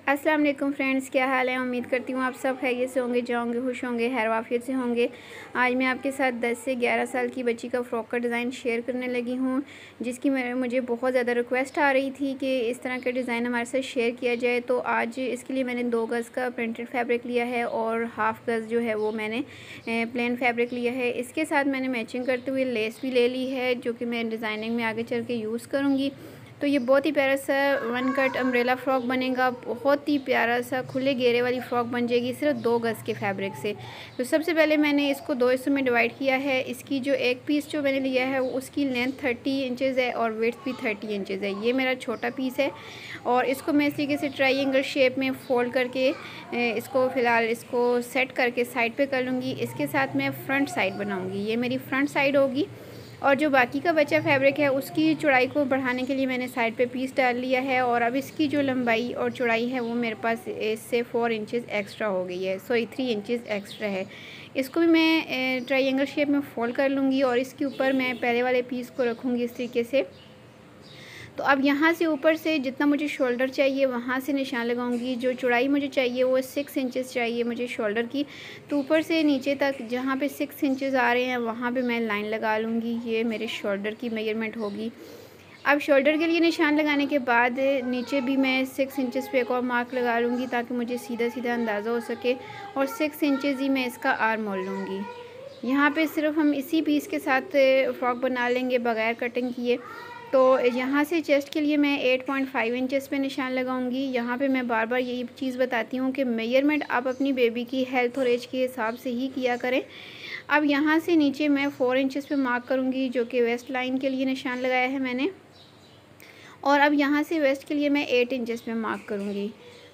अस्सलाम वालेकुम फ्रेंड्स, क्या हाल है। उम्मीद करती हूँ आप सब खैरियत से होंगे, जाओगे, खुश होंगे, खैर वाफियत से होंगे। आज मैं आपके साथ 10 से 11 साल की बच्ची का फ़्रॉक का डिज़ाइन शेयर करने लगी हूँ, जिसकी मुझे बहुत ज़्यादा रिक्वेस्ट आ रही थी कि इस तरह का डिज़ाइन हमारे साथ शेयर किया जाए। तो आज इसके लिए मैंने 2 गज़ का प्रिंटेड फैब्रिक लिया है और हाफ़ गज़ जो है वो मैंने प्लेन फैब्रिक लिया है। इसके साथ मैंने मैचिंग करते हुए लेस भी ले ली है, जो कि मैं डिज़ाइनिंग में आगे चल के यूज़ करूँगी। तो ये बहुत ही प्यारा सा वन कट अम्ब्रेला फ़्रॉक बनेगा। बहुत ही प्यारा सा खुले घेरे वाली फ़्रॉक बन जाएगी सिर्फ 2 गज़ के फैब्रिक से। तो सबसे पहले मैंने इसको 2 हिस्सों में डिवाइड किया है। इसकी जो एक पीस जो मैंने लिया है उसकी लेंथ 30 इंचज़ है और विड्थ भी 30 इंचज़ है। ये मेरा छोटा पीस है और इसको मैं इस तरीके से ट्रायंगल शेप में फ़ोल्ड करके इसको फ़िलहाल इसको सेट करके साइड पे कर लूँगी। इसके साथ मैं फ्रंट साइड बनाऊँगी। ये मेरी फ्रंट साइड होगी और जो बाकी का बचा फैब्रिक है उसकी चौड़ाई को बढ़ाने के लिए मैंने साइड पे पीस डाल लिया है। और अब इसकी जो लंबाई और चौड़ाई है वो मेरे पास इससे 4 इंचज़ एक्स्ट्रा हो गई है, सॉरी 3 इंचज़ एक्स्ट्रा है। इसको भी मैं ट्रायंगल शेप में फ़ोल्ड कर लूँगी और इसके ऊपर मैं पहले वाले पीस को रखूँगी इस तरीके से। तो अब यहाँ से ऊपर से जितना मुझे शोल्डर चाहिए वहाँ से निशान लगाऊंगी। जो चौड़ाई मुझे चाहिए वो 6 इंचज़ चाहिए मुझे शोल्डर की। तो ऊपर से नीचे तक जहाँ पे 6 इंचज़ आ रहे हैं वहाँ पे मैं लाइन लगा लूँगी। ये मेरे शोल्डर की मेजरमेंट होगी। अब शोल्डर के लिए निशान लगाने के बाद नीचे भी मैं 6 इंचज़ पे एक और मार्क लगा लूँगी ताकि मुझे सीधा सीधा अंदाज़ा हो सके। और 6 इंचज़ ही मैं इसका आर्म मोल लूँगी। यहाँ पे सिर्फ हम इसी पीस के साथ फ़्रॉक बना लेंगे बग़ैर कटिंग किए। तो यहाँ से चेस्ट के लिए मैं 8.5 इंचज़ पे निशान लगाऊंगी। यहाँ पे मैं बार बार यही चीज़ बताती हूँ कि मेजरमेंट आप अपनी बेबी की हेल्थ और एज के हिसाब से ही किया करें। अब यहाँ से नीचे मैं 4 इंचज़ पे मार्क करूँगी, जो कि वेस्ट लाइन के लिए निशान लगाया है मैंने। और अब यहाँ से वेस्ट के लिए मैं 8 इंचज़ पे मार्क करूँगी।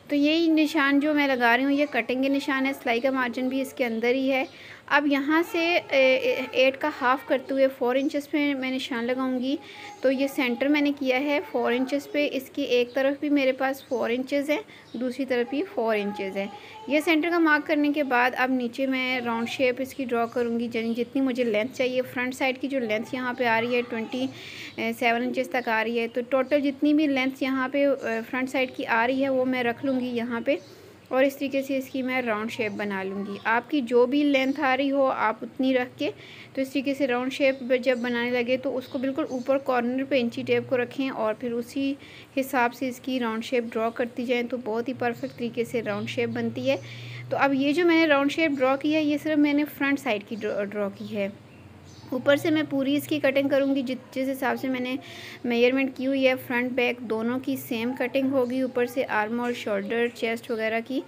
तो यही निशान जो मैं लगा रही हूँ ये कटिंग के निशान है, सिलाई का मार्जिन भी इसके अंदर ही है। अब यहाँ से 8 का हाफ़ करते हुए 4 इंचज़ पे मैं निशान लगाऊंगी। तो ये सेंटर मैंने किया है 4 इंचज़ पे। इसकी एक तरफ भी मेरे पास 4 इंचज़ है, दूसरी तरफ भी 4 इंचज़ है। ये सेंटर का मार्क करने के बाद अब नीचे मैं राउंड शेप इसकी ड्रॉ करूँगी। जितनी मुझे लेंथ चाहिए, फ्रंट साइड की जो लेंथ यहाँ पे आ रही है 27 इंचज़ तक आ रही है। तो टोटल जितनी भी लेंथ यहाँ पे फ्रंट साइड की आ रही है वो मैं रख लूँगी यहाँ पे। और इस तरीके से इसकी मैं राउंड शेप बना लूँगी। आपकी जो भी लेंथ आ रही हो आप उतनी रख के तो इस तरीके से राउंड शेप जब बनाने लगे तो उसको बिल्कुल ऊपर कॉर्नर पे इंची टेप को रखें और फिर उसी हिसाब से इसकी राउंड शेप ड्रॉ करती जाएँ तो बहुत ही परफेक्ट तरीके से राउंड शेप बनती है। तो अब ये जो मैंने राउंड शेप ड्रॉ की है ये सिर्फ मैंने फ्रंट साइड की ड्रॉ की है। ऊपर से मैं पूरी इसकी कटिंग करूँगी जिस हिसाब से मैंने मेजरमेंट की हुई है। फ्रंट बैक दोनों की सेम कटिंग होगी। ऊपर से आर्म और शोल्डर चेस्ट वगैरह की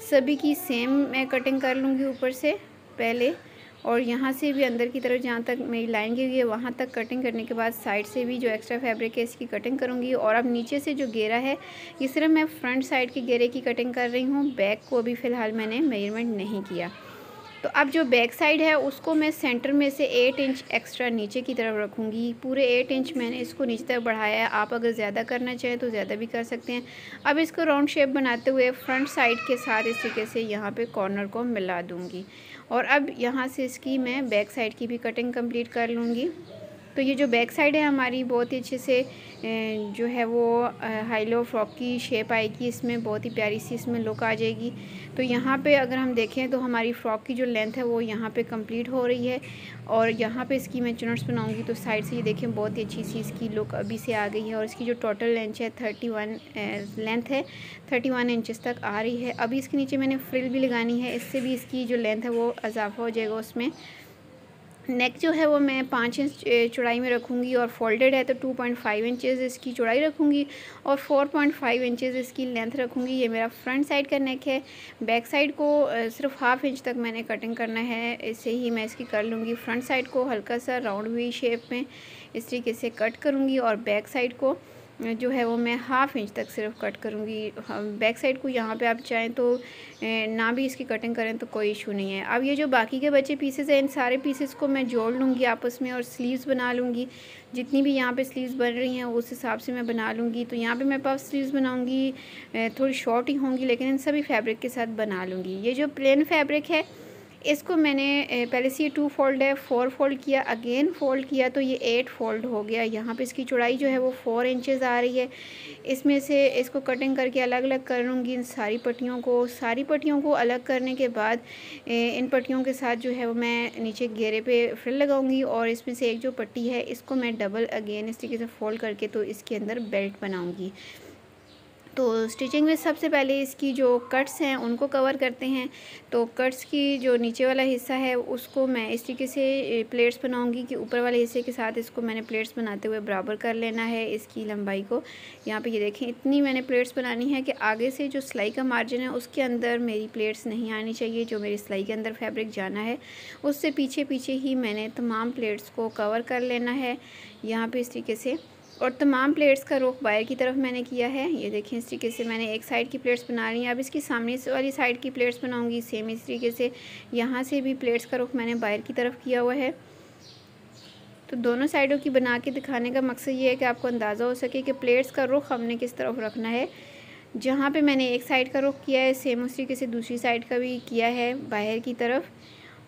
सभी की सेम मैं कटिंग कर लूँगी ऊपर से पहले। और यहाँ से भी अंदर की तरफ जहाँ तक मेरी लाइन की हुई है वहाँ तक कटिंग करने के बाद साइड से भी जो एक्स्ट्रा फैब्रिक है इसकी कटिंग करूँगी। और अब नीचे से जो घेरा है ये सिर्फ मैं फ्रंट साइड के घेरे की कटिंग कर रही हूँ, बैक को अभी फ़िलहाल मैंने मेजरमेंट नहीं किया। तो अब जो बैक साइड है उसको मैं सेंटर में से 8 इंच एक्स्ट्रा नीचे की तरफ रखूँगी। पूरे 8 इंच मैंने इसको नीचे तक बढ़ाया है। आप अगर ज़्यादा करना चाहें तो ज़्यादा भी कर सकते हैं। अब इसको राउंड शेप बनाते हुए फ्रंट साइड के साथ इस तरीके से यहाँ पे कॉर्नर को मिला दूँगी। और अब यहाँ से इसकी मैं बैक साइड की भी कटिंग कंप्लीट कर लूँगी। तो ये जो बैक साइड है हमारी बहुत ही अच्छे से जो है वो हाई लो फ्रॉक की शेप आएगी। इसमें बहुत ही प्यारी सी इसमें लुक आ जाएगी। तो यहाँ पे अगर हम देखें तो हमारी फ़्रॉक की जो लेंथ है वो यहाँ पे कंप्लीट हो रही है। और यहाँ पे इसकी मैं चुनट्स बनाऊँगी तो साइड से ये देखें बहुत ही अच्छी सी इसकी लुक अभी से आ गई है। और इसकी जो टोटल लेंथ है 31 इंचज़ तक आ रही है। अभी इसके नीचे मैंने फ्रिल भी लगानी है, इससे भी इसकी जो लेंथ है वो इजाफा हो जाएगा उसमें। नेक जो है वो मैं 5 इंच चौड़ाई में रखूँगी और फोल्डेड है तो 2.5 इंचज़ इसकी चौड़ाई रखूँगी और 4.5 इंचज़ इसकी लेंथ रखूँगी। ये मेरा फ्रंट साइड का नेक है। बैक साइड को सिर्फ हाफ़ इंच तक मैंने कटिंग करना है, इससे ही मैं इसकी कर लूँगी। फ्रंट साइड को हल्का सा राउंड वी शेप में इस तरीके से कट करूँगी और बैक साइड को जो है वो मैं हाफ़ इंच तक सिर्फ कट करूँगी। बैक साइड को यहाँ पे आप चाहें तो ना भी इसकी कटिंग करें तो कोई इशू नहीं है। अब ये जो बाकी के बचे पीसेस हैं इन सारे पीसेस को मैं जोड़ लूँगी आपस में और स्लीव्स बना लूँगी। जितनी भी यहाँ पे स्लीव्स बन रही हैं उस हिसाब से मैं बना लूँगी। तो यहाँ पे मैं पफ स्लीव्स बनाऊँगी, थोड़ी शॉर्ट ही होंगी लेकिन इन सभी फैब्रिक के साथ बना लूँगी। ये जो प्लेन फैब्रिक है इसको मैंने पहले से ये 2 फोल्ड है 4 फोल्ड किया, अगेन फोल्ड किया तो ये 8 फोल्ड हो गया। यहाँ पे इसकी चौड़ाई जो है वो 4 इंचज़ आ रही है। इसमें से इसको कटिंग करके अलग अलग कर लूँगी इन सारी पट्टियों को अलग करने के बाद इन पट्टियों के साथ जो है वो मैं नीचे घेरे पे फ्रिल लगाऊंगी और इसमें से एक जो पट्टी है इसको मैं डबल अगेन इस तरीके से फोल्ड करके तो इसके अंदर बेल्ट बनाऊंगी। तो स्टिचिंग में सबसे पहले इसकी जो कट्स हैं उनको कवर करते हैं। तो कट्स की जो नीचे वाला हिस्सा है उसको मैं इस तरीके से प्लेट्स बनाऊंगी कि ऊपर वाले हिस्से के साथ इसको मैंने प्लेट्स बनाते हुए बराबर कर लेना है इसकी लंबाई को। यहाँ पे ये देखें इतनी मैंने प्लेट्स बनानी है कि आगे से जो सिलाई का मार्जिन है उसके अंदर मेरी प्लेट्स नहीं आनी चाहिए। जो मेरी सिलाई के अंदर फैब्रिक जाना है उससे पीछे पीछे ही मैंने तमाम प्लेट्स को कवर कर लेना है यहाँ पर इस तरीके से। और तमाम प्लेट्स का रुख बाहर की तरफ मैंने किया है। ये देखें इस तरीके से मैंने एक साइड की प्लेट्स बना रही हैं। अब इसकी सामने वाली साइड की प्लेट्स बनाऊंगी सेम इस तरीके से। यहाँ से भी प्लेट्स का रुख मैंने बाहर की तरफ किया हुआ है। तो दोनों साइडों की बना के दिखाने का मकसद ये है कि आपको अंदाज़ा हो सके कि प्लेट्स का रुख हमने किस तरफ रखना है। जहाँ पे मैंने एक साइड का रुख किया है सेम उस तरीके से दूसरी साइड का भी किया है बाहर की तरफ।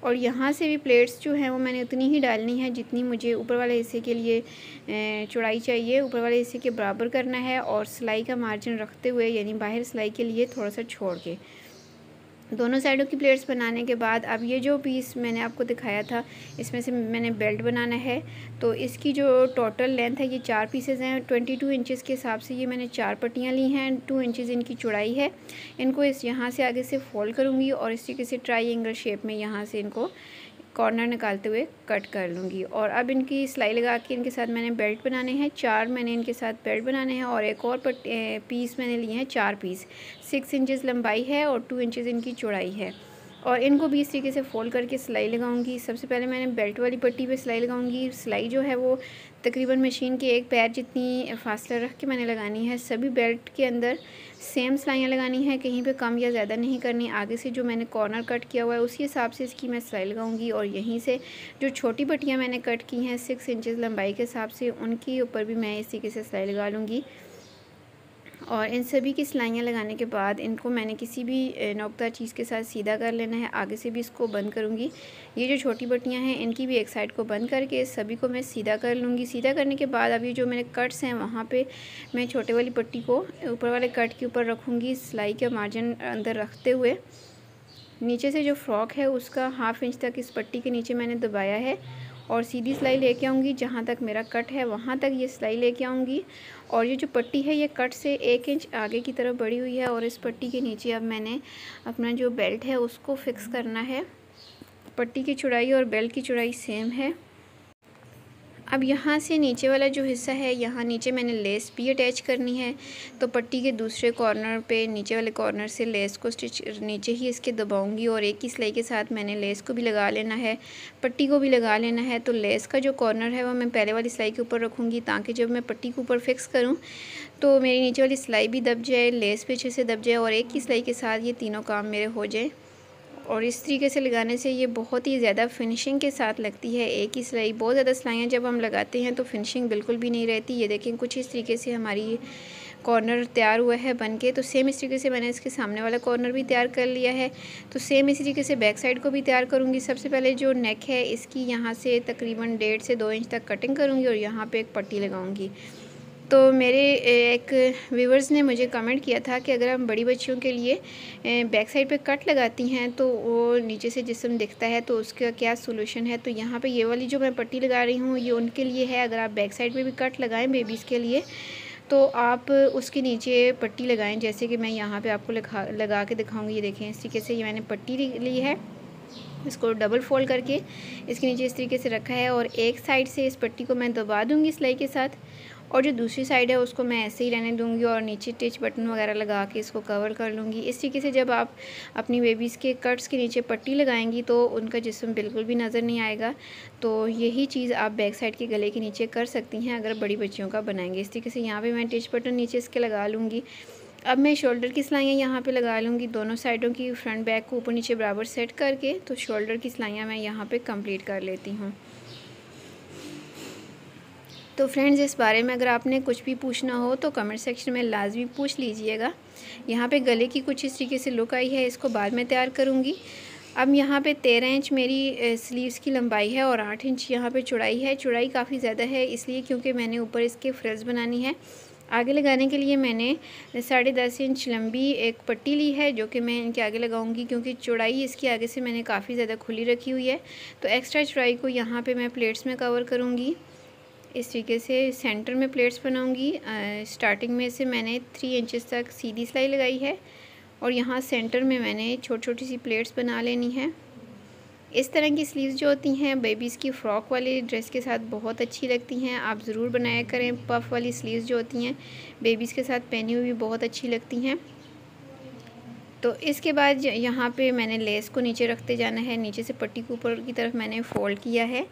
और यहाँ से भी प्लेट्स जो हैं वो मैंने उतनी ही डालनी है जितनी मुझे ऊपर वाले हिस्से के लिए चौड़ाई चाहिए, ऊपर वाले हिस्से के बराबर करना है और सिलाई का मार्जिन रखते हुए यानी बाहर सिलाई के लिए थोड़ा सा छोड़ के दोनों साइडों की प्लेट्स बनाने के बाद अब ये जो पीस मैंने आपको दिखाया था इसमें से मैंने बेल्ट बनाना है। तो इसकी जो टोटल लेंथ है ये 4 पीसेस हैं। 22 इंचेस के हिसाब से ये मैंने 4 पट्टियाँ ली हैं। 2 इंचेस इनकी चौड़ाई है। इनको इस यहाँ से आगे से फोल्ड करूँगी और इस तरीके से ट्रायंगल शेप में यहाँ से इनको कॉर्नर निकालते हुए कट कर लूँगी। और अब इनकी सिलाई लगा के इनके साथ मैंने बेल्ट बनाने हैं। 4 मैंने इनके साथ बेल्ट बनाने हैं और एक और पीस मैंने लिए हैं 4 पीस। 6 इंचेस लंबाई है और 2 इंचेस इनकी चौड़ाई है। और इनको भी इस तरीके से फोल्ड करके सिलाई लगाऊंगी। सबसे पहले मैंने बेल्ट वाली पट्टी पे सिलाई लगाऊंगी। सिलाई जो है वो तकरीबन मशीन के एक पैर जितनी फासला रख के मैंने लगानी है। सभी बेल्ट के अंदर सेम सिलाइयाँ लगानी है, कहीं पे कम या ज़्यादा नहीं करनी। आगे से जो मैंने कॉर्नर कट किया हुआ है उसी हिसाब से इसकी मैं सिलाई लगाऊंगी। और यहीं से जो छोटी पट्टियाँ मैंने कट की हैं 6 इंचेस लंबाई के हिसाब से उनके ऊपर भी मैं इस तरीके से सिलाई लगा लूँगी। और इन सभी की सिलाइयाँ लगाने के बाद इनको मैंने किसी भी नोकदार चीज़ के साथ सीधा कर लेना है। आगे से भी इसको बंद करूँगी। ये जो छोटी पट्टियाँ हैं इनकी भी एक साइड को बंद करके सभी को मैं सीधा कर लूँगी। सीधा करने के बाद अभी जो मेरे कट्स हैं वहाँ पे मैं छोटे वाली पट्टी को ऊपर वाले कट के ऊपर रखूँगी, सिलाई का मार्जिन अंदर रखते हुए। नीचे से जो फ्रॉक है उसका 1/2 इंच तक इस पट्टी के नीचे मैंने दबाया है और सीधी सिलाई लेके आऊँगी। जहाँ तक मेरा कट है वहाँ तक ये सिलाई लेके आऊँगी। और ये जो पट्टी है ये कट से 1 इंच आगे की तरफ बढ़ी हुई है। और इस पट्टी के नीचे अब मैंने अपना जो बेल्ट है उसको फिक्स करना है। पट्टी की चौड़ाई और बेल्ट की चौड़ाई सेम है। अब यहाँ से नीचे वाला जो हिस्सा है यहाँ नीचे मैंने लेस भी अटैच करनी है। तो पट्टी के दूसरे कॉर्नर पे नीचे वाले कॉर्नर से लेस को स्टिच नीचे ही इसके दबाऊंगी और एक ही सिलाई के साथ मैंने लेस को भी लगा लेना है, पट्टी को भी लगा लेना है। तो लेस का जो कॉर्नर है वो मैं पहले वाली सिलाई के ऊपर रखूँगी ताकि जब मैं पट्टी के ऊपर फिक्स करूँ तो मेरी नीचे वाली सिलाई भी दब जाए, लेस भी अच्छे से दब जाए और एक ही सिलाई के साथ ये तीनों काम मेरे हो जाए। और इस तरीके से लगाने से ये बहुत ही ज़्यादा फिनिशिंग के साथ लगती है। एक ही सिलाई, बहुत ज़्यादा सिलाइयाँ जब हम लगाते हैं तो फिनिशिंग बिल्कुल भी नहीं रहती। ये देखें कुछ इस तरीके से हमारी कॉर्नर तैयार हुआ है बनके। तो सेम इस तरीके से मैंने इसके सामने वाला कॉर्नर भी तैयार कर लिया है। तो सेम इसी तरीके से बैक साइड को भी तैयार करूँगी। सबसे पहले जो नेक है इसकी यहाँ से तकरीबन 1.5 से 2 इंच तक कटिंग करूँगी और यहाँ पर एक पट्टी लगाऊँगी। तो मेरे एक व्यूवर्स ने मुझे कमेंट किया था कि अगर हम बड़ी बच्चियों के लिए बैक साइड पे कट लगाती हैं तो वो नीचे से जिस्म दिखता है, तो उसका क्या सोल्यूशन है। तो यहाँ पे ये वाली जो मैं पट्टी लगा रही हूँ ये उनके लिए है। अगर आप बैक साइड पे भी कट लगाएं बेबीज़ के लिए तो आप उसके नीचे पट्टी लगाएं, जैसे कि मैं यहाँ पर आपको लगा के दिखाऊँगी। ये देखें इस तरीके से ये मैंने पट्टी ली है, इसको डबल फोल्ड करके इसके नीचे इस तरीके से रखा है और एक साइड से इस पट्टी को मैं दबा दूँगी सिलाई के साथ और जो दूसरी साइड है उसको मैं ऐसे ही रहने दूँगी और नीचे टिच बटन वगैरह लगा के इसको कवर कर लूँगी। इस तरीके से जब आप अपनी बेबीज़ के कट्स के नीचे पट्टी लगाएंगी तो उनका जिस्म बिल्कुल भी नज़र नहीं आएगा। तो यही चीज़ आप बैक साइड के गले के नीचे कर सकती हैं अगर बड़ी बच्चियों का बनाएंगे। इस तरीके से यहाँ पर मैं टिच बटन नीचे इसके लगा लूँगी। अब मैं शोल्डर की सिलाइयाँ यहाँ पे लगा लूँगी, दोनों साइडों की फ्रंट बैक को ऊपर नीचे बराबर सेट करके। तो शोल्डर की सिलाइयाँ मैं यहाँ पे कंप्लीट कर लेती हूँ। तो फ्रेंड्स इस बारे में अगर आपने कुछ भी पूछना हो तो कमेंट सेक्शन में लाजमी पूछ लीजिएगा। यहाँ पे गले की कुछ इस तरीके से लुक आई है, इसको बाद में तैयार करूँगी। अब यहाँ पे 13 इंच मेरी स्लीव्स की लंबाई है और 8 इंच यहाँ पे चौड़ाई है। चौड़ाई काफ़ी ज़्यादा है इसलिए क्योंकि मैंने ऊपर इसके फ्रिल्स बनानी है। आगे लगाने के लिए मैंने 10.5 इंच लंबी एक पट्टी ली है, जो कि मैं इनके आगे लगाऊंगी, क्योंकि चौड़ाई इसकी आगे से मैंने काफ़ी ज़्यादा खुली रखी हुई है। तो एक्स्ट्रा चौड़ाई को यहाँ पे मैं प्लेट्स में कवर करूँगी। इस तरीके से सेंटर में प्लेट्स बनाऊँगी। स्टार्टिंग में से मैंने 3 इंचेस तक सीधी सिलाई लगाई है और यहाँ सेंटर में मैंने छोटी छोटी सी प्लेट्स बना लेनी है। इस तरह की स्लीव्स जो होती हैं बेबीज़ की फ़्रॉक वाली ड्रेस के साथ बहुत अच्छी लगती हैं। आप ज़रूर बनाया करें। पफ़ वाली स्लीव्स जो होती हैं बेबीज़ के साथ पहनी हुई बहुत अच्छी लगती हैं। तो इसके बाद यहाँ पे मैंने लेस को नीचे रखते जाना है। नीचे से पट्टी को ऊपर की तरफ मैंने फ़ोल्ड किया है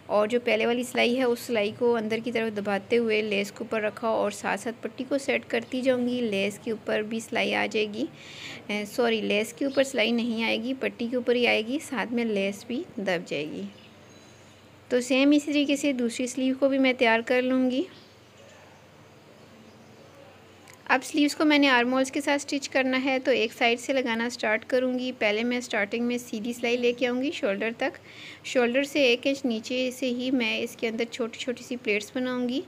और जो पहले वाली सिलाई है उस सिलाई को अंदर की तरफ दबाते हुए लेस के ऊपर रखा और साथ साथ पट्टी को सेट करती जाऊँगी। लेस के ऊपर भी सिलाई आ जाएगी, सॉरी लेस के ऊपर सिलाई नहीं आएगी, पट्टी के ऊपर ही आएगी, साथ में लेस भी दब जाएगी। तो सेम इसी तरीके से दूसरी स्लीव को भी मैं तैयार कर लूँगी। अब स्लीव्स को मैंने आर्म होल्स के साथ स्टिच करना है, तो एक साइड से लगाना स्टार्ट करूँगी। पहले मैं स्टार्टिंग में सीधी सिलाई लेके आऊँगी शोल्डर तक। शोल्डर से 1 इंच नीचे से ही मैं इसके अंदर छोटी छोटी सी प्लेट्स बनाऊँगी,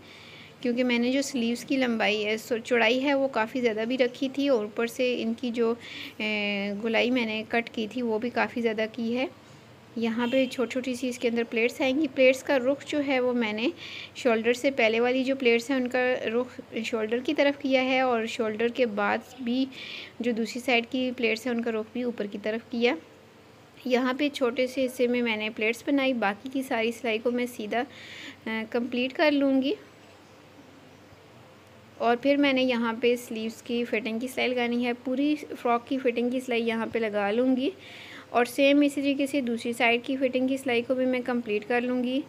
क्योंकि मैंने जो स्लीव्स की लंबाई है चौड़ाई है वो काफ़ी ज़्यादा भी रखी थी और ऊपर से इनकी जो गोलाई मैंने कट की थी वो भी काफ़ी ज़्यादा की है। यहाँ पे छोटी छोटी सी इसके अंदर प्लेट्स आएंगी। प्लेट्स का रुख जो है वो मैंने शोल्डर से पहले वाली जो प्लेट्स हैं उनका रुख शोल्डर की तरफ किया है और शोल्डर के बाद भी जो दूसरी साइड की प्लेट्स हैं उनका रुख भी ऊपर की तरफ किया। यहाँ पे छोटे से हिस्से में मैंने प्लेट्स बनाई, बाकी की सारी सिलाई को मैं सीधा कंप्लीट कर लूँगी। और फिर मैंने यहाँ पे स्लीव्स की फिटिंग की सिलाई लगानी है। पूरी फ़्रॉक की फ़िटिंग की सिलाई यहाँ पे लगा लूँगी और सेम इसी तरीके से दूसरी साइड की फ़िटिंग की सिलाई को भी मैं कंप्लीट कर लूँगी।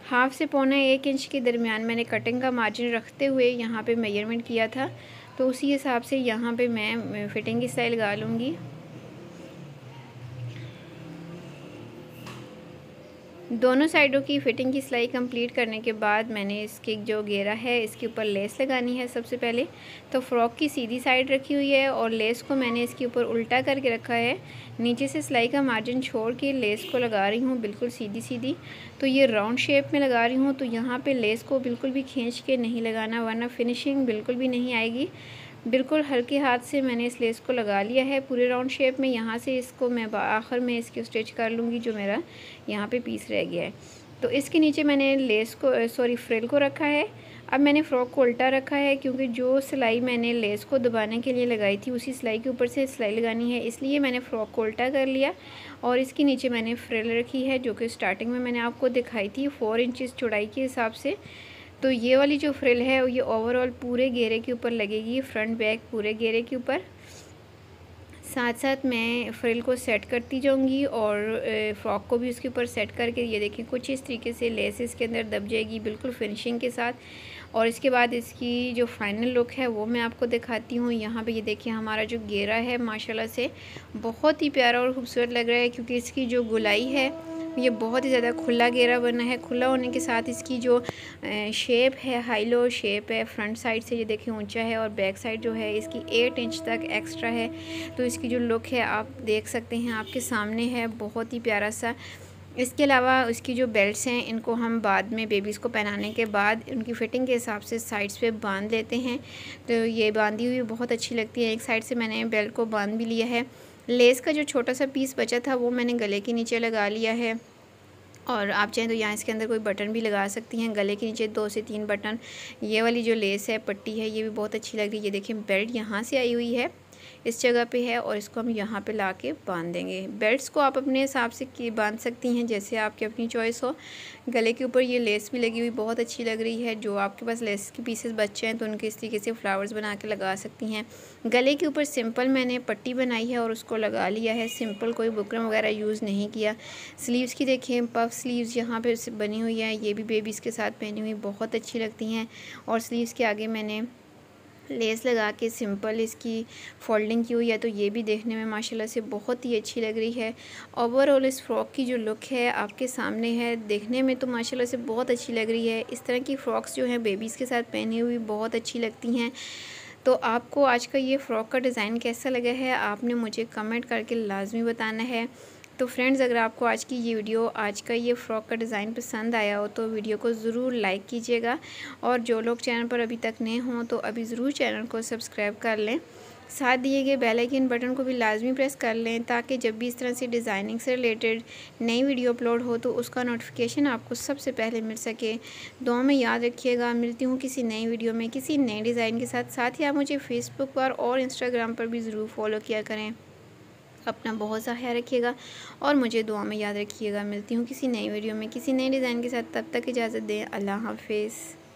हाफ से 1.25 इंच के दरमियान मैंने कटिंग का मार्जिन रखते हुए यहाँ पे मेजरमेंट किया था, तो उसी हिसाब से यहाँ पे मैं फ़िटिंग की सिलाई लगा लूँगी। दोनों साइडों की फ़िटिंग की सिलाई कंप्लीट करने के बाद मैंने इसके जो घेरा है इसके ऊपर लेस लगानी है। सबसे पहले तो फ़्रॉक की सीधी साइड रखी हुई है और लेस को मैंने इसके ऊपर उल्टा करके रखा है। नीचे से सिलाई का मार्जिन छोड़ के लेस को लगा रही हूँ बिल्कुल सीधी सीधी। तो ये राउंड शेप में लगा रही हूँ, तो यहाँ पर लेस को बिल्कुल भी खींच के नहीं लगाना, वरना फिनिशिंग बिल्कुल भी नहीं आएगी। बिल्कुल हल्के हाथ से मैंने इस लेस को लगा लिया है पूरे राउंड शेप में। यहाँ से इसको मैं आखिर में इसकी स्टिच कर लूँगी जो मेरा यहाँ पे पीस रह गया है। तो इसके नीचे मैंने लेस को फ्रिल को रखा है। अब मैंने फ़्रॉक को उल्टा रखा है, क्योंकि जो सिलाई मैंने लेस को दबाने के लिए लगाई थी उसी सिलाई के ऊपर से सिलाई लगानी है, इसलिए मैंने फ़्रॉक को उल्टा कर लिया। और इसके नीचे मैंने फ्रिल रखी है, जो कि स्टार्टिंग में मैंने आपको दिखाई थी 4 इंचज़ चौड़ाई के हिसाब से। तो ये वाली जो फ्रिल है ये ओवरऑल पूरे घेरे के ऊपर लगेगी, फ्रंट बैक पूरे घेरे के ऊपर। साथ साथ मैं फ्रिल को सेट करती जाऊंगी और फ्रॉक को भी उसके ऊपर सेट करके ये देखिए कुछ इस तरीके से लेसेस के अंदर दब जाएगी बिल्कुल फिनिशिंग के साथ। और इसके बाद इसकी जो फाइनल लुक है वो मैं आपको दिखाती हूँ। यहाँ पे ये देखिए हमारा जो घेरा है माशाल्लाह से बहुत ही प्यारा और ख़ूबसूरत लग रहा है, क्योंकि इसकी जो गोलाई है ये बहुत ही ज़्यादा खुला घेरा बना है। खुला होने के साथ इसकी जो शेप है हाई लो शेप है। फ्रंट साइड से ये देखिए ऊंचा है और बैक साइड जो है इसकी 8 इंच तक एक्स्ट्रा है। तो इसकी जो लुक है आप देख सकते हैं, आपके सामने है, बहुत ही प्यारा सा। इसके अलावा इसकी जो बेल्ट्स हैं इनको हम बाद में बेबीज़ को पहनाने के बाद उनकी फ़िटिंग के हिसाब से साइड्स पे बांध लेते हैं। तो ये बांधी हुई बहुत अच्छी लगती है। एक साइड से मैंने बेल्ट को बांध भी लिया है। लेस का जो छोटा सा पीस बचा था वो मैंने गले के नीचे लगा लिया है, और आप चाहें तो यहाँ इसके अंदर कोई बटन भी लगा सकती हैं। गले के नीचे 2 से 3 बटन। ये वाली जो लेस है पट्टी है ये भी बहुत अच्छी लग रही है। ये देखिए बेल्ट यहाँ से आई हुई है, इस जगह पे है, और इसको हम यहाँ पे ला के बांध देंगे। बेल्ट्स को आप अपने हिसाब से बांध सकती हैं, जैसे आपकी अपनी चॉइस हो। गले के ऊपर ये लेस भी लगी हुई बहुत अच्छी लग रही है। जो आपके पास लेस के पीसेस बचे हैं तो उनके इस तरीके से फ्लावर्स बना के लगा सकती हैं। गले के ऊपर सिंपल मैंने पट्टी बनाई है और उसको लगा लिया है सिंपल, कोई बुकरम वगैरह यूज़ नहीं किया। स्लीव्स की देखिए पफ स्लीव्स यहाँ पे बनी हुई है, ये भी बेबीज़ के साथ पहनी हुई बहुत अच्छी लगती हैं। और स्लीव्स के आगे मैंने लेस लगा के सिंपल इसकी फोल्डिंग की हुई है, तो ये भी देखने में माशाल्लाह से बहुत ही अच्छी लग रही है। ओवरऑल इस फ्रॉक की जो लुक है आपके सामने है, देखने में तो माशाल्लाह से बहुत अच्छी लग रही है। इस तरह की फ़्रॉक्स जो हैं बेबीज़ के साथ पहनी हुई बहुत अच्छी लगती हैं। तो आपको आज का ये फ़्रॉक का डिज़ाइन कैसा लगा है आपने मुझे कमेंट करके लाजमी बताना है। तो फ्रेंड्स, अगर आपको आज की ये वीडियो, आज का ये फ़्रॉक का डिज़ाइन पसंद आया हो तो वीडियो को ज़रूर लाइक कीजिएगा। और जो लोग चैनल पर अभी तक नए हों तो अभी ज़रूर चैनल को सब्सक्राइब कर लें। साथ दिए गए बेल आइकन बटन को भी लाजमी प्रेस कर लें ताकि जब भी इस तरह से डिज़ाइनिंग से रिलेटेड नई वीडियो अपलोड हो तो उसका नोटिफिकेशन आपको सबसे पहले मिल सके। दुआ में याद रखिएगा। मिलती हूँ किसी नई वीडियो में किसी नए डिज़ाइन के साथ। साथ ही आप मुझे फ़ेसबुक पर और इंस्टाग्राम पर भी ज़रूर फॉलो किया करें। अपना बहुत सा ख्याल रखिएगा और मुझे दुआ में याद रखिएगा। मिलती हूँ किसी नई वीडियो में किसी नए डिज़ाइन के साथ। तब तक इजाज़त दें। अल्लाह हाफ़िज़।